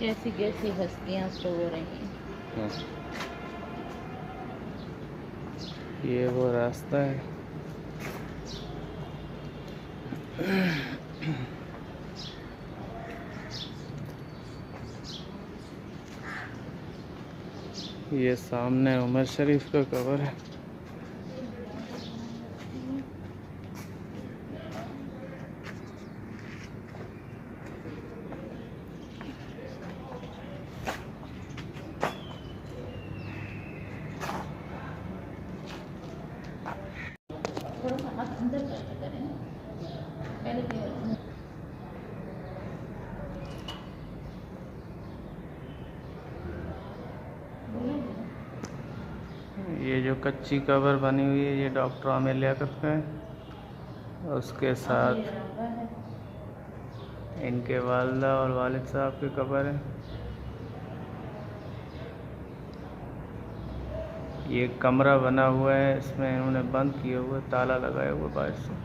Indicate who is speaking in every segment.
Speaker 1: कैसी कैसी हस्तियाँ सो रही हैं।
Speaker 2: ये वो रास्ता है। ये सामने उमर शरीफ का कब्र है।
Speaker 1: थोड़ा सा हाथ अंदर करके करें पहले
Speaker 2: ये जो कच्ची कब्र बनी हुई है ये डॉक्टर आमिर लियाकत का है। उसके साथ इनके वालिदा और वालिद साहब की कब्र है। ये कमरा बना हुआ है, इसमें इन्होंने बंद किया हुआ, ताला लगाया हुआ बाहर से।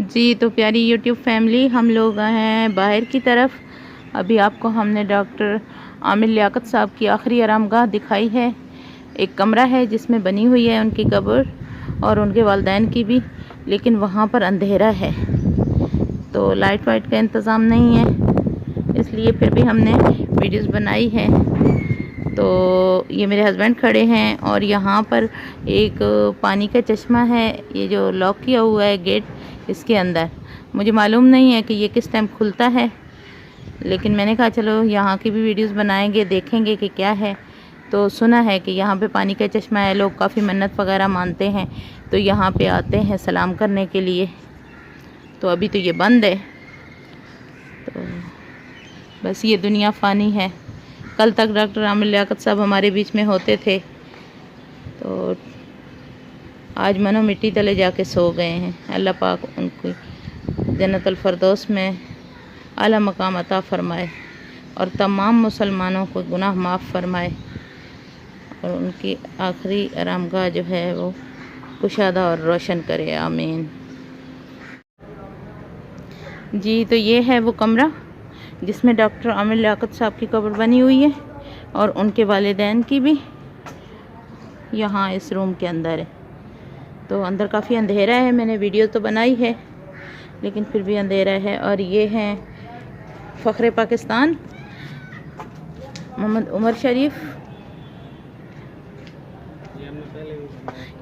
Speaker 1: जी। तो प्यारी यूट्यूब फैमिली, हम लोग हैं बाहर की तरफ। अभी आपको हमने डॉक्टर आमिर लियाकत साहब की आखिरी आरामगाह दिखाई है। एक कमरा है जिसमें बनी हुई है उनकी कब्र और उनके वालिदैन की भी, लेकिन वहाँ पर अंधेरा है तो लाइट वाइट का इंतज़ाम नहीं है, इसलिए फिर भी हमने वीडियोस बनाई है। तो ये मेरे हस्बैंड खड़े हैं और यहाँ पर एक पानी का चश्मा है, ये जो लॉक किया हुआ है गेट, इसके अंदर मुझे मालूम नहीं है कि ये किस टाइम खुलता है, लेकिन मैंने कहा चलो यहाँ की भी वीडियोस बनाएंगे, देखेंगे कि क्या है। तो सुना है कि यहाँ पे पानी का चश्मा है, लोग काफ़ी मन्नत वगैरह मानते हैं तो यहाँ पे आते हैं सलाम करने के लिए। तो अभी तो ये बंद है, तो बस ये दुनिया फ़ानी है। कल तक डॉक्टर आमिर लियाकत साहब हमारे बीच में होते थे, तो आज मनो मिट्टी तले जाके सो गए हैं। अल्लाह पाक उनकी जन्नतुल फरदौस में आला मकाम अता फ़रमाए और तमाम मुसलमानों को गुनाह माफ़ फरमाए और उनकी आखिरी आरामगाह जो है वो कुशादा और रोशन करे, आमीन। जी। तो ये है वो कमरा जिसमें डॉक्टर आमिर लियाकत साहब की कब्र बनी हुई है और उनके वालिदैन की भी यहाँ इस रूम के अंदर है। तो अंदर काफ़ी अंधेरा है, मैंने वीडियो तो बनाई है लेकिन फिर भी अंधेरा है। और ये हैं फ़ख्र पाकिस्तान मोहम्मद उमर शरीफ,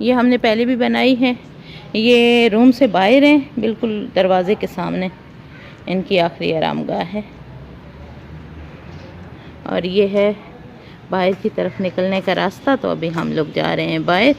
Speaker 1: ये हमने पहले भी बनाई है। ये रूम से बाहर हैं, बिल्कुल दरवाज़े के सामने इनकी आखिरी आरामगाह है। और ये है बाहर की तरफ निकलने का रास्ता। तो अभी हम लोग जा रहे हैं बाहर।